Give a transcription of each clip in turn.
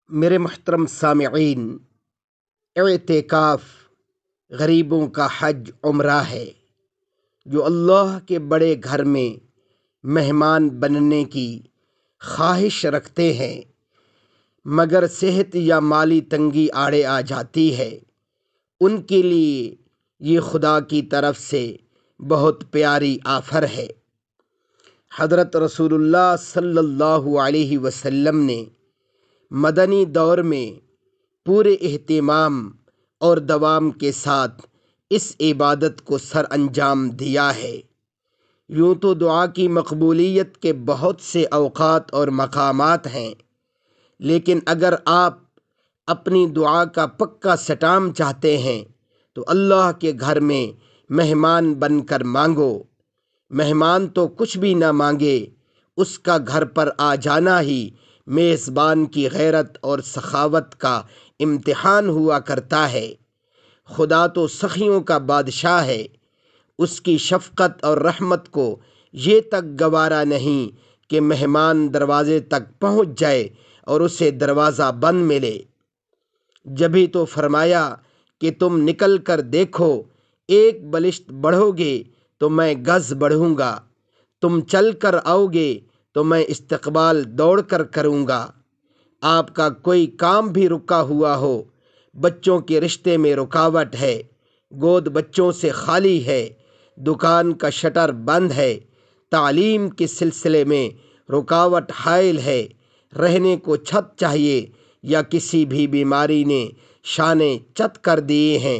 میرے محترم سامعین، اعتکاف غریبوں کا حج عمرہ ہے جو اللہ کے بڑے گھر میں مہمان بننے کی خواہش رکھتے ہیں، مگر صحت یا مالی تنگی آڑے آ جاتی ہے، ان کے لیے یہ خدا کی طرف سے بہت پیاری آفر ہے۔ حضرت رسول اللہ صلی اللہ علیہ وسلم نے مدنی دور میں پورے اہتمام اور دوام کے ساتھ اس عبادت کو سر انجام دیا ہے۔ یوں تو دعا کی مقبولیت کے بہت سے اوقات اور مقامات ہیں، لیکن اگر آپ اپنی دعا کا پکا سٹام چاہتے ہیں تو اللہ کے گھر میں مہمان بن کر مانگو۔ مہمان تو کچھ بھی نہ مانگے، اس کا گھر پر آ جانا ہی میزبان کی غیرت اور سخاوت کا امتحان ہوا کرتا ہے۔ خدا تو سخیوں کا بادشاہ ہے، اس کی شفقت اور رحمت کو یہ تک گوارا نہیں کہ مہمان دروازے تک پہنچ جائے اور اسے دروازہ بند ملے۔ جبھی تو فرمایا کہ تم نکل کر دیکھو، ایک بلشت بڑھو گے تو میں گز بڑھوں گا، تم چل کر آؤ گے تو میں استقبال دوڑ کر کروں گا۔ آپ کا کوئی کام بھی رکا ہوا ہو، بچوں کے رشتے میں رکاوٹ ہے، گود بچوں سے خالی ہے، دکان کا شٹر بند ہے، تعلیم کے سلسلے میں رکاوٹ حائل ہے، رہنے کو چھت چاہیے یا کسی بھی بیماری نے شانے چت کر دیے ہیں،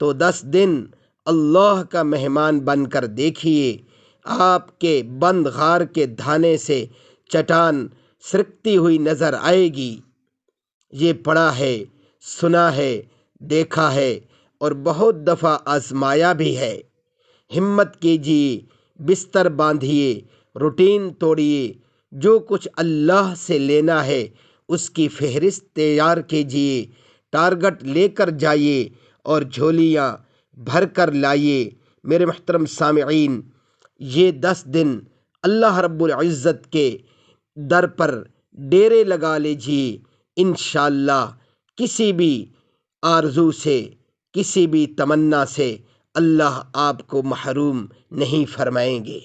تو 10 دن اللہ کا مہمان بن کر دیکھیے، آپ کے بند غار کے دھانے سے چٹان سرکتی ہوئی نظر آئے گی۔ یہ پڑھا ہے، سنا ہے، دیکھا ہے اور بہت دفعہ آزمایا بھی ہے۔ ہمت کیجیے، بستر باندھیے، روٹین توڑیے، جو کچھ اللہ سے لینا ہے اس کی فہرست تیار کیجیے، ٹارگٹ لے کر جائیے اور جھولیاں بھر کر لائیے۔ میرے محترم سامعین، یہ 10 دن اللہ رب العزت کے در پر ڈیرے لگا لیجیے، انشاءاللہ کسی بھی آرزو سے، کسی بھی تمنا سے اللہ آپ کو محروم نہیں فرمائیں گے۔